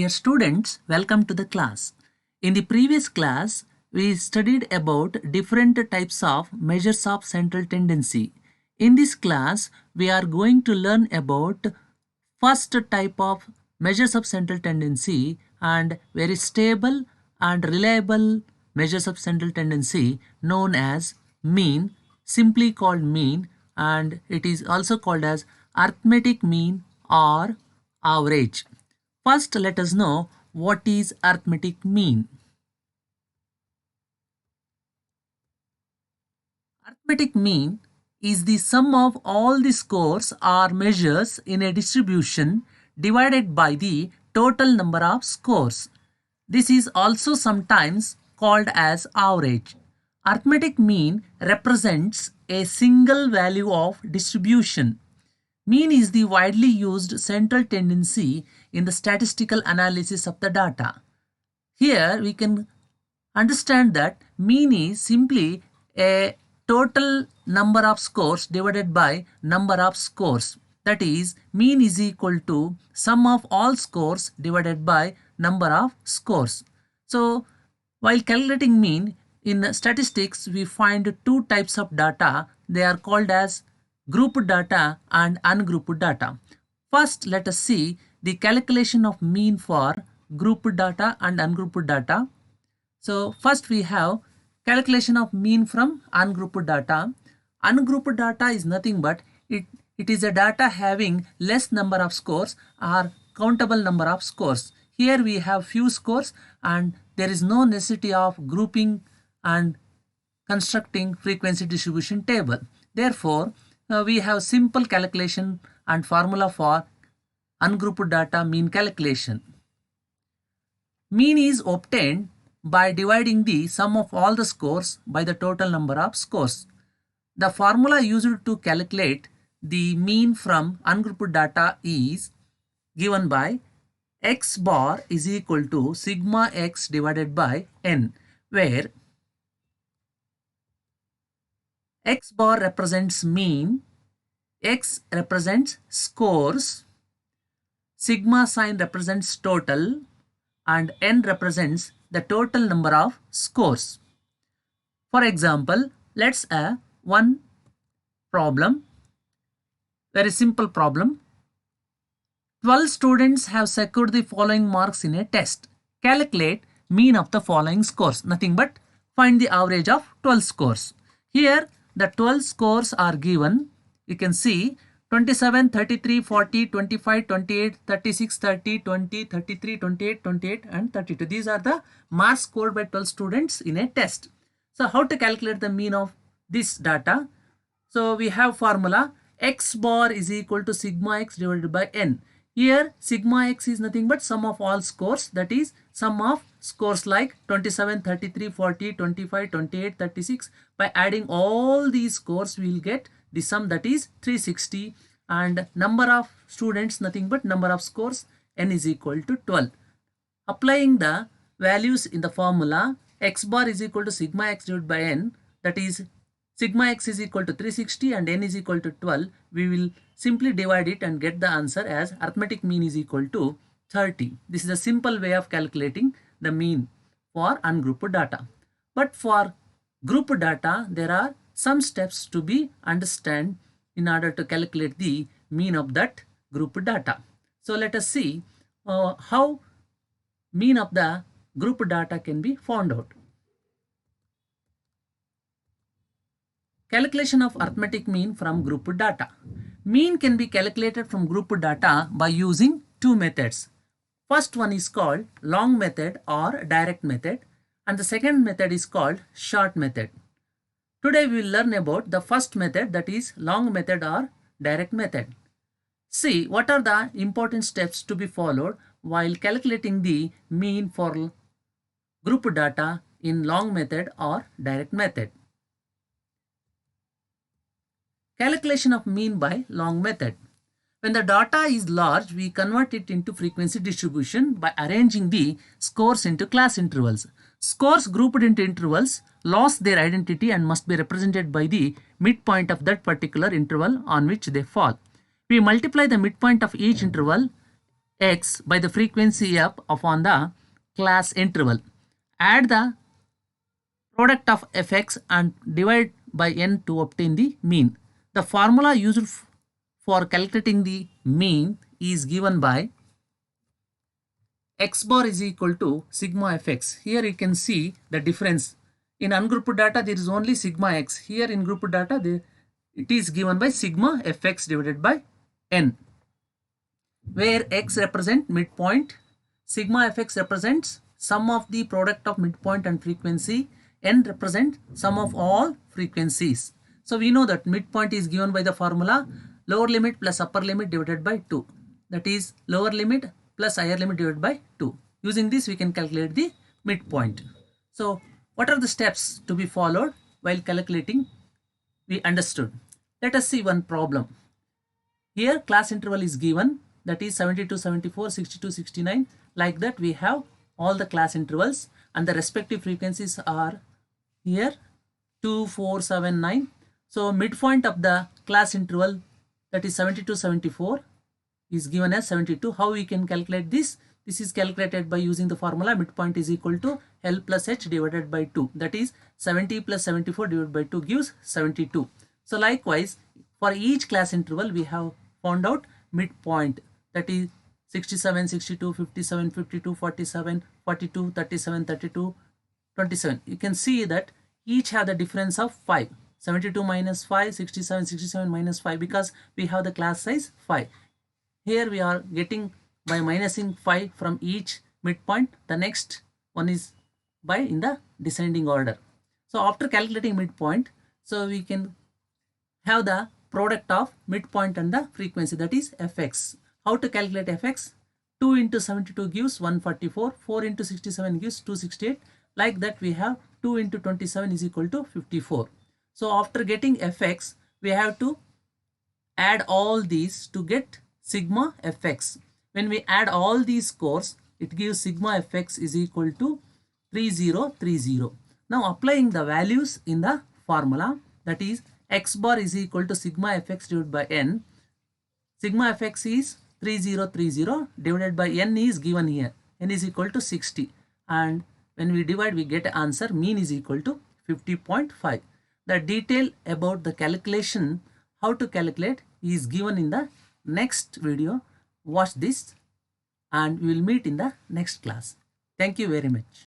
Dear students, welcome to the class. In the previous class, we studied about different types of measures of central tendency. In this class, we are going to learn about first type of measures of central tendency and very stable and reliable measures of central tendency known as mean, simply called mean, and it is also called as arithmetic mean or average. First, let us know what is arithmetic mean. Arithmetic mean is the sum of all the scores or measures in a distribution divided by the total number of scores. This is also sometimes called as average. Arithmetic mean represents a single value of distribution. Mean is the widely used central tendency in the statistical analysis of the data. Here we can understand that mean is simply a total number of scores divided by number of scores. That is, mean is equal to sum of all scores divided by number of scores. So, while calculating mean, in statistics we find two types of data. They are called as grouped data and ungrouped data. First, let us see the calculation of mean for grouped data and ungrouped data. So first we have calculation of mean from ungrouped data. Ungrouped data is nothing but it is a data having less number of scores or countable number of scores. Here we have few scores and there is no necessity of grouping and constructing frequency distribution table. Therefore, we have simple calculation and formula for ungrouped data mean calculation. Mean is obtained by dividing the sum of all the scores by the total number of scores. The formula used to calculate the mean from ungrouped data is given by x bar is equal to sigma x divided by n, where x bar represents mean, x represents scores, sigma sign represents total, and n represents the total number of scores. For example, let's have one problem, very simple problem. 12 students have secured the following marks in a test. Calculate mean of the following scores. Nothing but find the average of 12 scores. Here the 12 scores are given. You can see 27, 33, 40, 25, 28, 36, 30, 20, 33, 28, 28 and 32. These are the marks scored by 12 students in a test. So how to calculate the mean of this data? So we have formula x bar is equal to sigma x divided by n. Here sigma x is nothing but sum of all scores, that is sum of scores like 27, 33, 40, 25, 28, 36. By adding all these scores we will get the sum, that is 360, and number of students nothing but number of scores, n is equal to 12. Applying the values in the formula, x bar is equal to sigma x divided by n, that is sigma x is equal to 360 and n is equal to 12. We will simply divide it and get the answer as arithmetic mean is equal to 30. This is a simple way of calculating the mean for ungrouped data. But for grouped data, there are some steps to be understood in order to calculate the mean of that grouped data. So let us see how mean of the grouped data can be found out. Calculation of arithmetic mean from grouped data. Mean can be calculated from grouped data by using two methods. First one is called long method or direct method, and the second method is called short method. Today we will learn about the first method, that is long method or direct method. See what are the important steps to be followed while calculating the mean for grouped data in long method or direct method. Calculation of mean by long method. When the data is large, we convert it into frequency distribution by arranging the scores into class intervals. Scores grouped into intervals lost their identity and must be represented by the midpoint of that particular interval on which they fall. We multiply the midpoint of each interval x by the frequency f upon the class interval. Add the product of fx and divide by n to obtain the mean. The formula used for calculating the mean is given by x bar is equal to sigma fx. Here you can see the difference. In ungrouped data there is only sigma x. Here in grouped data it is given by sigma fx divided by n, where x represents midpoint, sigma fx represents sum of the product of midpoint and frequency, n represents sum of all frequencies. So we know that midpoint is given by the formula lower limit plus upper limit divided by 2. That is lower limit plus higher limit divided by 2. Using this we can calculate the midpoint. So what are the steps to be followed while calculating? We understood. Let us see one problem. Here class interval is given, that is 72, 74, 62, 69. Like that we have all the class intervals and the respective frequencies are here 2, 4, 7, 9. So midpoint of the class interval, that is 72, 74 is given as 72. How we can calculate this? This is calculated by using the formula midpoint is equal to L plus H divided by 2. That is 70 plus 74 divided by 2 gives 72. So likewise for each class interval we have found out midpoint, that is 67, 62, 57, 52, 47, 42, 37, 32, 27. You can see that each have the difference of 5. 72 minus 5, 67, 67 minus 5, because we have the class size 5. Here we are getting by minusing 5 from each midpoint. The next one is by in the descending order. So after calculating midpoint, so we can have the product of midpoint and the frequency, that is fx. How to calculate fx? 2 into 72 gives 144, 4 into 67 gives 268. Like that we have 2 into 27 is equal to 54. So after getting fx, we have to add all these to get sigma fx. When we add all these scores, it gives sigma fx is equal to 3030. Now applying the values in the formula, that is x bar is equal to sigma fx divided by n. Sigma fx is 3030 divided by n is given here. N is equal to 60, and when we divide we get answer mean is equal to 50.5. The detail about the calculation, how to calculate, is given in the next video. Watch this and we will meet in the next class. Thank you very much.